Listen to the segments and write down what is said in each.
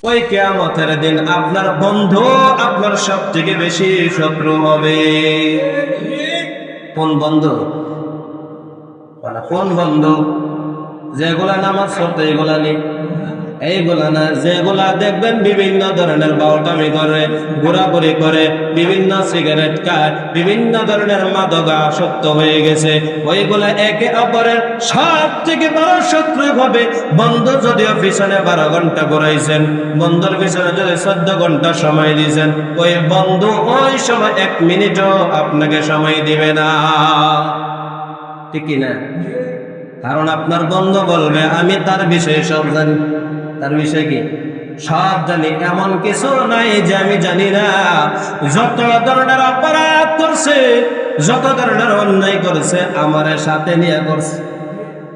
ওই কিয়ামতের দিন আপনার বন্ধু আপনার সব থেকে বেশি শত্রু হবে। কোন বন্ধু? কোন বন্ধু? যেগুলা নামাজ পড়তে এগুলা নেই, এইগুলা না, যেগুলা দেখবেন বিভিন্ন ধরনের বাউটামি করে, ঘোরাঘুরি করে, বিভিন্ন সিগারেট খায়, বিভিন্ন ধরনের মাদকা আসক্ত হয়ে গেছে, ওইগুলা একে অপরের সব থেকে বড় শত্রু হবে। বন্ধু যদিও পিছনে 12 ঘন্টা ঘুরাইছেন, বন্ধুর পিছনে যদি 14 ঘন্টা সময় দিয়েছেন, ওই বন্ধু ওই সময় 1 মিনিটও আপনাকে সময় দিবে না, ঠিক কিনা? কারণ আপনার বন্ধু বলবে আমি তার বিষয়ে সব জানি। তার বিষয় কি? সব জানি, এমন কিছু নাই যে আমি জানি না। যত ধরনের অপরাধ করছে, যত ধরনের অন্যায় করেছে, আমার সাথে নিয়ে করছে।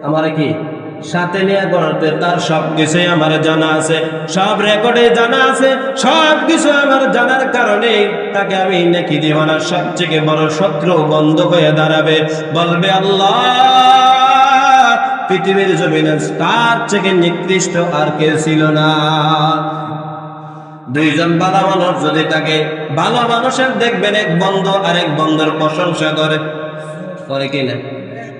আমার কি সাথে নিয়ে করতে, তার সব কিছুই আমার জানা আছে, সব রেকর্ডে জানা আছে। সব কিছু আমার জানার কারণে তাকে আমি নেকি দিব না। সবথেকে বড় শত্রু বন্ধ হয়ে দাঁড়াবে, বলবে আল্লাহ পৃথিবীর জমিনে তার থেকে নিকৃষ্ট আর কেউ ছিল না। দুইজন ভালো মানুষ যদি থাকে, ভালো মানুষের দেখবেন এক বন্ধু আরেক বন্ধুর প্রশংসা করে কিনা?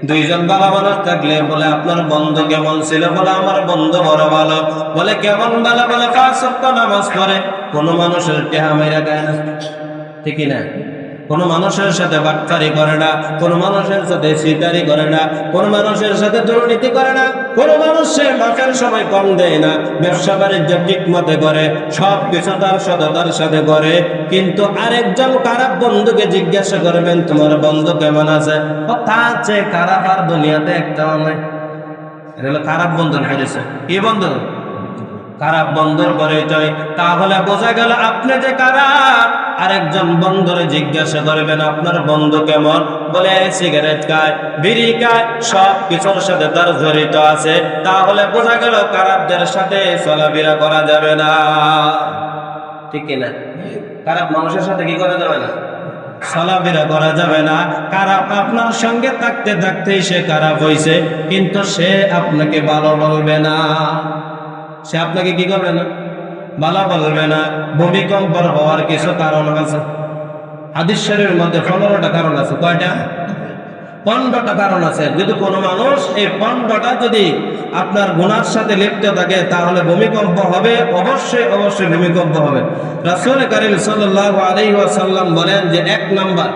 দুইজন ভালো মানুষ থাকলে বলে আপনার বন্ধু কেমন ছিল? বলে আমার বন্ধু বড় ভালো। বলে কেমন ভালো? বলে 5 ওয়াক্ত নামাজ পড়ে, কোন মানুষের টেহা মাইরা গায় না, ঠিক না? কোন মানুষের সাথে বাটপারি করে না, কোন মানুষের সাথে সিটারি করে না, কোন মানুষের সাথে দুর্নীতি করে না, কোন মানুষের মাসের সময় কম দেয় না, ব্যবসা বাণিজ্য ঠিক মতে করে, সব কিছু তার সততার সাথে করে। কিন্তু আরেকজন খারাপ বন্ধুকে জিজ্ঞাসা করবেন তোমার বন্ধু কেমন আছে? তার চেয়ে খারাপ আর দুনিয়াতে একটাও নাই। এটা হলো খারাপ বন্ধুর পরিচয়। কি বন্ধু? খারাপ বন্ধুর পরিচয়। তাহলে বোঝা গেল আপনি যে খারাপ। আরেকজন বন্ধুরে জিজ্ঞাসা করবেন আপনার বন্ধু কেমন? বলে সিগারেট খায়, বিড়ি খায়, সব কিছুর সাথে তার জড়িত আছে। তাহলে বোঝা গেল খারাপদের সাথে চলাফেরা করা যাবে না, ঠিক কিনা? খারাপ মানুষের সাথে কি করা যাবে না? চলাফেরা করা যাবে না। খারাপ আপনার সঙ্গে থাকতে থাকতেই সে খারাপ হয়েছে, কিন্তু সে আপনাকে ভালো বলবে না। সে আপনাকে কি করবে না? ভালো বলবে না। ভূমিকম্প হওয়ার কিছু কারণ আছে। হাদিস শরীফের মধ্যে 15টা কারণ আছে। কয়টা? 15টা কারণ আছে। যদি কোনো মানুষ এই 15টা যদি আপনার গুনার সাথে লিপ্ত থাকে, তাহলে ভূমিকম্প হবে, অবশ্যই অবশ্যই ভূমিকম্প হবে। রাসূল কারীম সাল্লাল্লাহু আলাইহি ওয়াসাল্লাম বলেন যে 1 নাম্বার,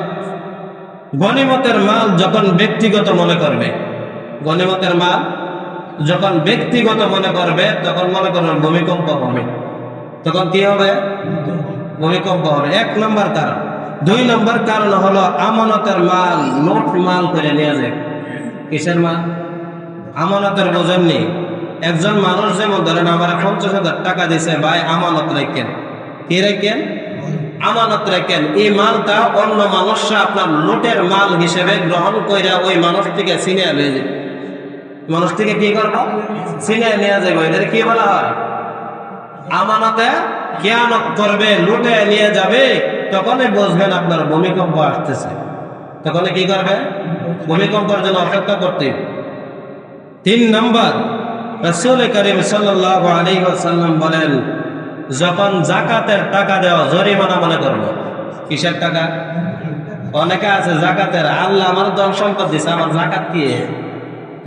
গনিমতের মাল যখন ব্যক্তিগত মনে করবে, গনিমতের মাল যখন ব্যক্তিগত মনে করবে, তখন মনে করবেন ভূমিকম্প হবে। তখন কি হবে? ভূমিকম্প হবে। 1 নম্বর কারণ। 2 নম্বর কারণ হলো আমানতের মাল নোট মাল করে নিয়ে যায়। কিসের মাল? আমানতের বোঝেন নেই। একজন মানুষ যেমন ধরেন আমার 50,000 টাকা দিছে, ভাই আমানত রাখেন। কি রাখেন? আমানত রাখেন। এই মালটা অন্য মানুষরা আপনার লুটের মাল হিসেবে গ্রহণ করে ওই মানুষ থেকে ছিনিয়ে নিয়ে যায়। মানুষ থেকে কি করবো? ছিনিয়ে নিয়ে যাবো। এটা কি বলা হয়? আমানতে খেয়ানত করবে, লুটে নিয়ে যাবে, তখনই বুঝবেন আপনার ভূমিকম্প আসতেছে। তখন কি করবে? ভূমিকম্পের জন্য অপেক্ষা করতে। 3 নম্বর, রাসূল কারীম সাল্লাল্লাহু আলাইহি ওয়াসাল্লাম বলেন যখন যাকাতের টাকা দেওয়া জরিমানা মনে করবো। কিসের টাকা? অনেকে আছে জাকাতের, আল্লাহ আমার ধন সম্পদ দিছে, আমার জাকাত কি?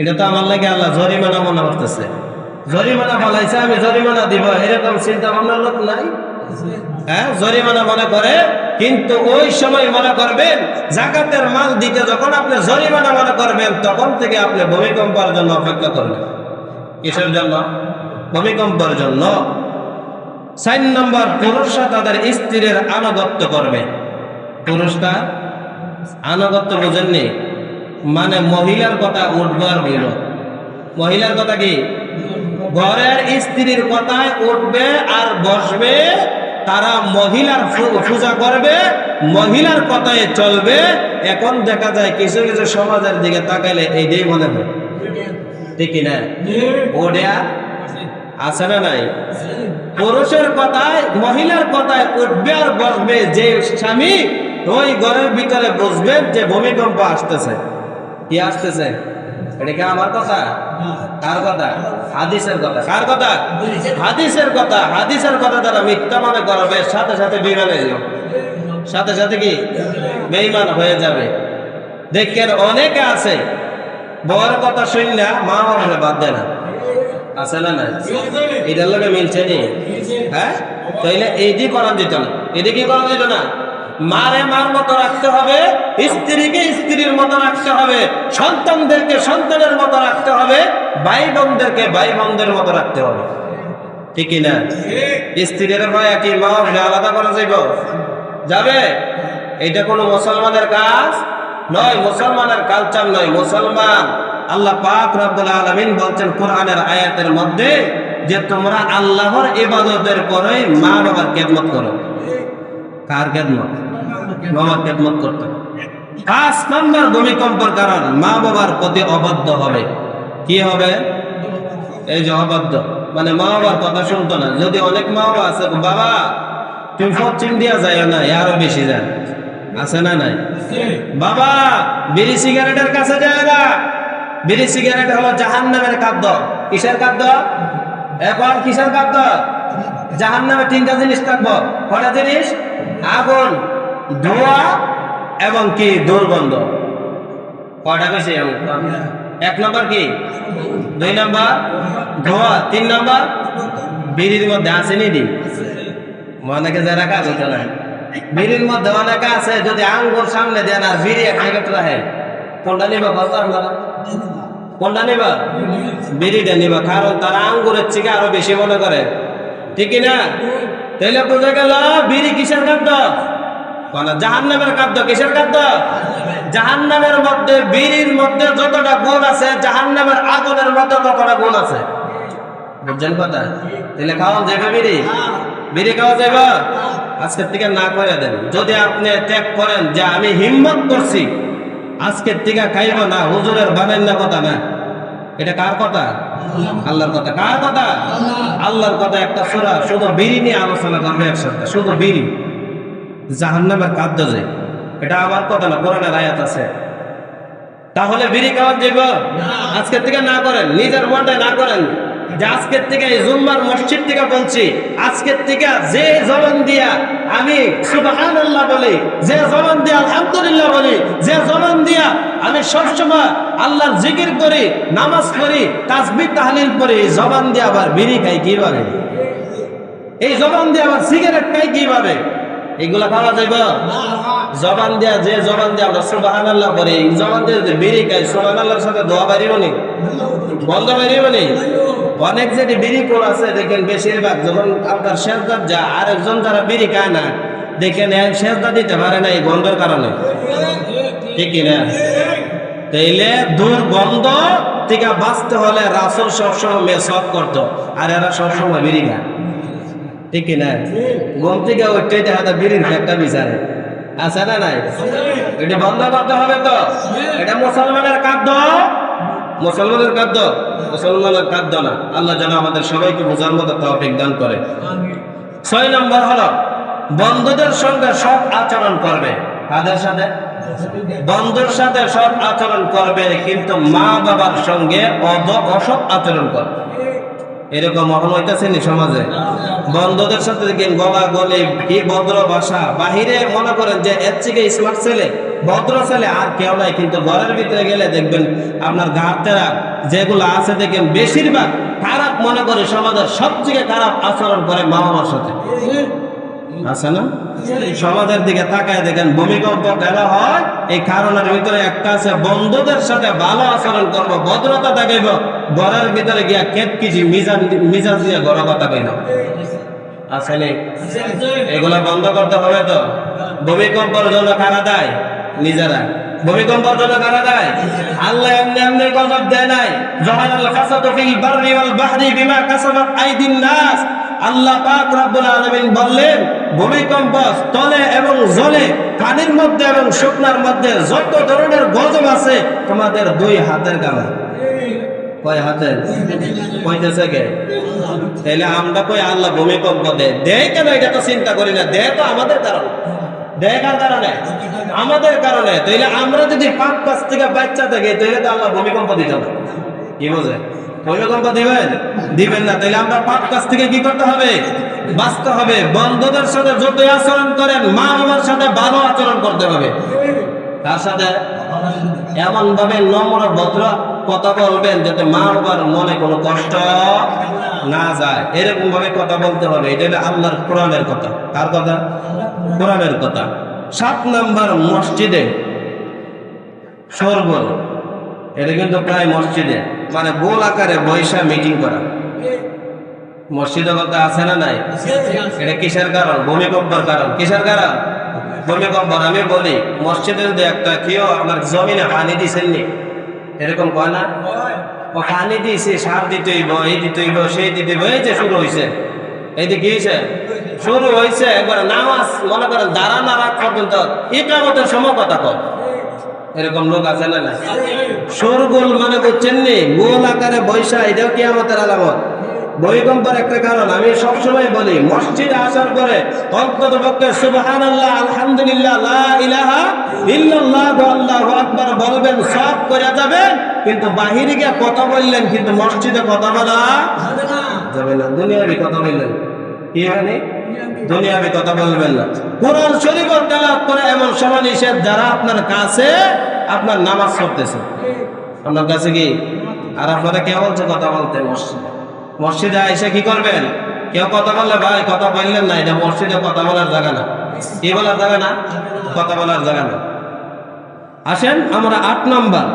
এটা তো আমার লাগে আল্লাহ জরিমানা মনে করতেছে। জরিমানা ফলাইছে, আমি জরিমানা দিব, এরকম চিন্তা ভাবনার লোক নাই? হ্যাঁ, জরিমানা মনে করে। কিন্তু ওই সময় মনে করবেন যাকাতের মাল দিতে যখন আপনি জরিমানা মনে করবেন, তখন থেকে আপনি ভূমিকম্পের জন্য অপেক্ষা করবেন। কিসের জন্য? ভূমিকম্পের জন্য। 4 নম্বর, পুরুষরা তাদের স্ত্রীর আনুগত্য করবে। পুরুষরা আনুগত্য বোঝেননি? মানে মহিলার কথা উঠবে আর বইল। মহিলার কথা কি? ঘরের স্ত্রীর কথায় উঠবে আর বসবে, তারা মহিলার পূজা করবে, মহিলার কথায় চলবে। এখন দেখা যায় কিছু কিছু সমাজের দিকে তাকাইলে এইটাই মনে হয়, ঠিক কিনা? ওটা আছে না নাই? পুরুষের কথায় মহিলার কথায় উঠবে আর বসবে যে স্বামী, ওই ঘরের ভিতরে বুঝবেন যে ভূমিকম্প আসতেছে। কি আসতেছে? এটা কি আমার কথা? কার কথা? হাদিসের কথা। কার কথা? হাদিসের কথা। হাদিসের কথা তারা মিথ্যা মনে করবে, সাথে সাথে বেঈমান হয়ে যাবে, সাথে সাথে কি বেঈমান হয়ে যাবে। দেখেন অনেকে আছে বড় কথা শুনলে মা বাবারে বাদ দেয় না, আছে না? না, এটার লোকে মিলছে নি? হ্যাঁ, তাইলে এইটি করা যেত না, এটি কি করা যেত না? মারে মার মতো রাখতে হবে, স্ত্রীকে স্ত্রীর মতো রাখতে হবে, সন্তানদেরকে সন্তানের মতো রাখতে হবে, ভাই বোনদেরকে ভাই বোনদের মতো রাখতে হবে, ঠিক না? স্ত্রীর ভাই কি মা আলাদা করা যাবে? এটা কোনো মুসলমানের কাজ নয়, মুসলমানের কালচার নয়। মুসলমান আল্লাহ পাক রব্বুল আলামিন বলছেন কোরআনের আয়াতের মধ্যে যে তোমরা আল্লাহর ইবাদতের পরে মা বাবার খেদমত করো। কার খেদমত? বাবার খেদমত করতে। 5 নম্বর ভূমিকম্পের কারণ মা বাবার প্রতি অবাধ্য হবে। কি হবে? এই যে অবাধ্য মানে মা বাবার কথা শুনতো না। যদি অনেক মা বাবা আছে, বাবা তুমি পশ্চিম দিয়া যায় না, আরো বেশি যায়, আছে না? নাই? বাবা বিড়ি সিগারেটের কাছে যায় না, বিড়ি সিগারেট হলো জাহান্নামের খাদ্য। কিসের খাদ্য? এখন কিসের খাদ্য? জাহান্নামে 3টা জিনিস থাকবো। কয়টা জিনিস? আগুন, ধোঁয়া এবং কি দুর্গন্ধ। কয়টা বেশি? 1 নম্বর কি? 2 নম্বর ধোঁয়া, 3 নম্বর বিড়ির মধ্যে আসেনি দি অনেকে যারা কাজ হতো না, বিড়ির মধ্যে অনেকে আছে যদি আঙ্গুর সামনে দেন আর বিড়ি খাইতে রাখে, কোনটা নিবা? কোনটা নিবা? বিড়িটা নিবা, কারণ তারা আঙ্গুরের থেকে আরো বেশি মনে করে, ঠিক না? তাইলে বোঝা গেল বিড়ি কিসের খাদ্য? জাহান্নামের খাদ্য। কিসের খাদ্য? জাহান্নামের মধ্যে বিড়ির মধ্যে যতটা গুণ আছে জাহান্নামের আগুনের মধ্যে ততটা গুণ আছে। বুঝছেন কথা? তাহলে খাওয়া যাবে বিড়ি? বিড়ি খাওয়া যাবে? আজকের থেকে না করে দেন। যদি আপনি ত্যাগ করেন যে আমি হিম্মত করছি আজকের থেকে খাইব না, হুজুরের বানের না কথা না, এটা কার কথা? আল্লাহর কথা। কার কথা? আল্লাহর কথা। একটা সূরা শুধু বিড়ি নিয়ে আলোচনা করবে একসাথে, শুধু বিড়ি জাহান্নামের খাদ্য যে, এটা আমার কথা না, কোরআনের আয়াত আছে। তাহলে বিড়ি খাওয়া যাব? আজকের থেকে না করেন, নিজের মনে না করেন যে আজকের থেকে এই জুম্মার মসজিদ থেকে বলছি, আজকের থেকে যে জবান দিয়া আমি সুবহানাল্লাহ বলি, যে জবান দিয়া আলহামদুলিল্লাহ বলি, যে জবান দিয়া আমি সবসময় আল্লাহর জিকির করি, নামাজ পড়ি, তাসবিহ তাহলিল করি, এই জবান দিয়ে আবার বিড়ি খাই কিভাবে? এই জবান দিয়ে আবার সিগারেট খাই কিভাবে? এগুলা খাওয়া যাবে? জবান দিয়া, যে জবান দিয়ে আমরা সুবহানাল্লাহ করি, এই জবান দিয়ে যদি বিড়ি খাই, সুবহানাল্লাহর সাথে দোয়া বাড়িব নি? বন্ধ বাড়িব নি? অনেক যেটি বিড়ি কোর আছে দেখেন, বেশিরভাগ যখন আপনার সেজদা যা, আরেকজন যারা বিড়ি খায় না দেখেন সেজদা দিতে পারে না এই গন্ধের কারণে, ঠিক না? তাইলে দুর্গন্ধ থেকে বাঁচতে হলে রাসূল সবসময় মেসওয়াক করতো, আর এরা সবসময় বিড়ি খায়, ঠিক না? ঘুম থেকে উঠতে দেখা বিড়ির একটা বিচারে, আছে না? নাই? এটা বন্ধ করতে হবে তো। এটা মুসলমানের খাদ্য, মুসলমানের খাদ্য, মুসলমানের খাদ্য না। আল্লাহ যেন আমাদের সবাইকে বোঝার মতো তৌফিক দান করে। 6 নম্বর হলো বন্ধুদের সঙ্গে সৎ আচরণ করবে। কাদের সাথে? বন্ধুর সাথে সৎ আচরণ করবে, কিন্তু মা বাবার সঙ্গে অসৎ আচরণ করবে। এরকম এখন হইতেছে নি সমাজে? বন্ধুদের সাথে দেখেন গলা গলে কি ভদ্র ভাষা, বাহিরে মনে করেন যে এর থেকে স্মার্ট ছেলে, ভদ্র ছেলে আর কেউ নাই, কিন্তু ঘরের ভিতরে গেলে দেখবেন আপনার গাতেরা যেগুলো আছে দেখেন বেশিরভাগ খারাপ মনে করে, সমাজের সবথেকে খারাপ আচরণ করে মা বাবার সাথে, আছে না? সমাজের দিকে তাকায় দেখেন ভূমিকম্প কেন হয়, এই কারণের ভিতরে একটা আছে বন্ধুদের সাথে ভালো আচরণ করবো, ভদ্রতা দেখাইব, ঘরের ভিতরে গিয়া কেটকিজি মিজাজ দিয়ে গড় কথা কইল, আসলে এগুলা বন্ধ করতে হবে তো। ভূমিকম্পের জন্য কারা দায়? নিজেরা। ভূমিকম্পের জন্য কারা দায়? আল্লাহ এমনি এমনি গজব দেয় নাই। জাহানাল কাসাতু ফিল বাররি ওয়াল বাহরি বিমা কাসাবাত আইদিন নাস। আল্লাহ পাক রব্বুল আলামিন বললেন ভূমিকম্প স্থলে এবং জলে, পানির মধ্যে এবং শুকনার মধ্যে যত ধরনের গজব আছে তোমাদের 2 হাতের কামাই। কয় হাতের? কইতেছে কে? তাইলে আমরা কই আল্লাহ ভূমিকম্প দেয় কেন? এটা তো চিন্তা করি না। দেয় তো আমাদের কারণে। দেয় কার কারণে? আমাদের কারণে। তাইলে আমরা যদি পাঁচ পাঁচ থেকে বাচ্চা থাকি তাহলে তো আল্লাহ ভূমিকম্প দিত না। কি বোঝে? ভূমিকম্প দিবেন দিবেন না। তাইলে আমরা পাঁচ পাঁচ থেকে কি করতে হবে? বাঁচতে হবে। বন্ধুদের সাথে যত আচরণ করেন মা বাবার সাথে ভালো আচরণ করতে হবে। তার সাথে এমন ভাবে নম্র ভদ্র কথা বলবেন যাতে মা বাবার মনে কোনো কষ্ট না যায়, এরকম ভাবে কথা বলতে হবে। এটা হলো আল্লাহর কোরআনের কথা। কার কথা? কোরআনের কথা। 7 নাম্বার, মসজিদে শোরগোল। এটা কিন্তু প্রায় মসজিদে মানে গোল আকারে বৈশা মিটিং করা। মসজিদের কথা আছে না নাই? এটা কিসের কারণ? ভূমিকম্পের কারণ। কিসের কারণ? ভূমিকম্প। আমি বলি মসজিদে যদি একটা কেউ আপনার জমিনে পানি দিচ্ছেন নি, এরকম কয় না? ও পানি দিয়েছে, সার দিতে হইব, এই দিতে হইব, সেই দিতে হইব, এই যে শুরু হয়েছে। এই যে কি হয়েছে? শুরু হয়েছে। একবার নামাজ মনে করেন দাঁড়া না রাখ পর্যন্ত ইকামতের সময় কথা কয়। এরকম লোক আছে না? শোরগোল মানে বুঝছেন নি? গোল আকারে বৈশা, এটাও কিয়ামতের আলামত। ভূমিকম্পের একটা কারণ। আমি সবসময় বলি মসজিদে আসার পরে অন্তত পক্ষে সুবহানাল্লাহ, আলহামদুলিল্লাহ, লা ইলাহা ইল্লাল্লাহ, আল্লাহু আকবার বলবেন, সব করে যাবেন। কিন্তু বাহিরে গিয়ে কথা বললেন, কিন্তু মসজিদে কথা বলা যাবে না। দুনিয়াবি কথা বললেন, কি মানে দুনিয়াবি কথা বলবেন না। কোরআন শরীফ তেলাওয়াত করে এমন সময় নিষেধ যারা আপনার কাছে আপনার নামাজ পড়তেছে, আপনার কাছে কি, আর আপনারা কে বলছে কথা বলতে? মসজিদে এসে কি করবেন? কেউ কথা বললে ভাই কথা বললেন না, এটা মসজিদে কথা বলার জায়গা না। কি বলার জায়গা না? কথা বলার জায়গা না। আসেন আমরা 8 নাম্বার,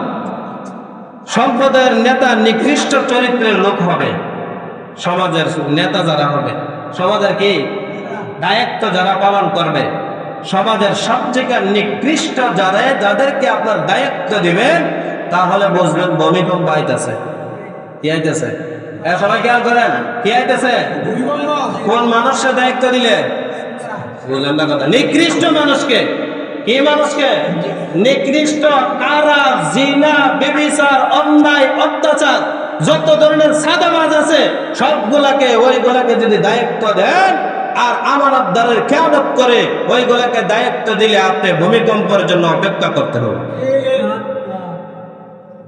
সম্প্রদায়ের নেতা নিকৃষ্ট চরিত্রের লোক হবে। সমাজের নেতা যারা হবে, সমাজের কি দায়িত্ব যারা পালন করবে, সমাজের সবচেয়ে নিকৃষ্ট যারা, যাদেরকে আপনার দায়িত্ব দিবেন, তাহলে বুঝবেন ভূমিকম্প আইতেছে। কি আইতেছে? সবাই খেয়াল করেন, কি আইতেছে? কোন মানুষের দায়িত্ব দিলে? বুঝলেন না কথা? নিকৃষ্ট মানুষকে। কি মানুষকে? নিকৃষ্ট। কারা, জিনা, ব্যভিচার, অন্যায়, অত্যাচার, যত ধরনের সাদাবাজ আছে সবগুলাকে, ওইগুলাকে যদি দায়িত্ব দেন আর আমানতদারের খেয়ানত করে ওইগুলাকে দায়িত্ব দিলে আপনি ভূমিকম্পের জন্য অপেক্ষা করতে হবে।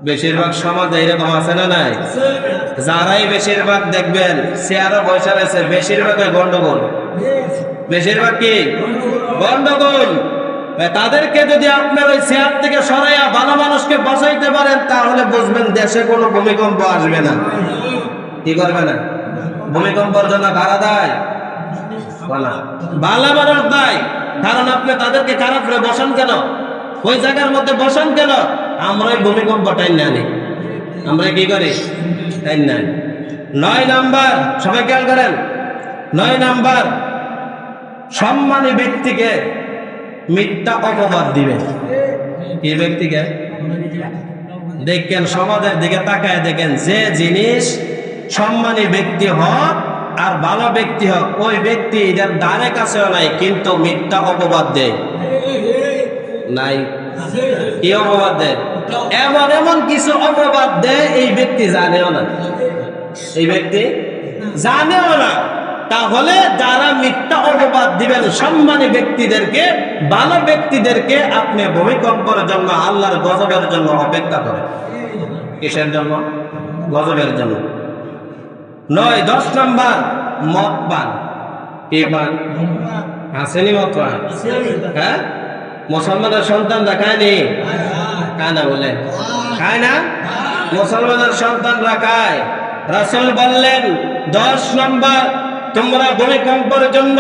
বেশিরভাগ সমাজে এরকম আছে না নাই? যারাই বেশিরভাগ দেখবেন চেয়ারও বসে রয়েছে, বেশিরভাগই গন্ডগোল। বেশিরভাগ কি গন্ডগোল। তাদেরকে যদি আপনার ওই চেয়ার থেকে সরাইয়া ভালো মানুষকে বসাইতে পারেন, তাহলে বুঝবেন দেশে কোনো ভূমিকম্প আসবে না। কি করবে না? ভূমিকম্পের জন্য কারা দায়? ভালো মানুষ দায়। কারণ আপনি তাদেরকে খারাপ করে বসান কেন? ওই জায়গার মধ্যে বসান কেন? আমরা ওই ভূমিকম্প টাইন না আনি। আমরা কি করি? টাইন না। 9 নাম্বার, সবাই খেয়াল করেন, 9 নাম্বার, সম্মানী ব্যক্তিকে মিথ্যা অপবাদ দিবে। কি ব্যক্তিকে? দেখেন সমাজের দিকে তাকায় দেখেন, যে জিনিস সম্মানী ব্যক্তি হোক আর ভালো ব্যক্তি হোক, ওই ব্যক্তি এদের দ্বারে কাছেও নাই, কিন্তু মিথ্যা অপবাদ দেয় নাই। কি অপবাদ দেয়? এমন এমন কিছু অপবাদ দেয় এই ব্যক্তি জানেও না, এই ব্যক্তি জানেও না। তাহলে যারা মিথ্যা অপবাদ দিবেন সম্মানী ব্যক্তিদেরকে, ভালো ব্যক্তিদেরকে, আপনি ভূমিকম্পের জন্য, আল্লাহর গজবের জন্য অপেক্ষা করেন। কিসের জন্য? গজবের জন্য। 9, 10 নাম্বার, মদ পান। কি পান? আসেনি মদ পান? হ্যাঁ, মুসলমানের সন্তানরা খায়নি? খায় না বলে? খায় না? মুসলমানের সন্তানরা খায়। রাসূল বললেন 10 নাম্বার, তোমরা ভূমিকম্পের জন্য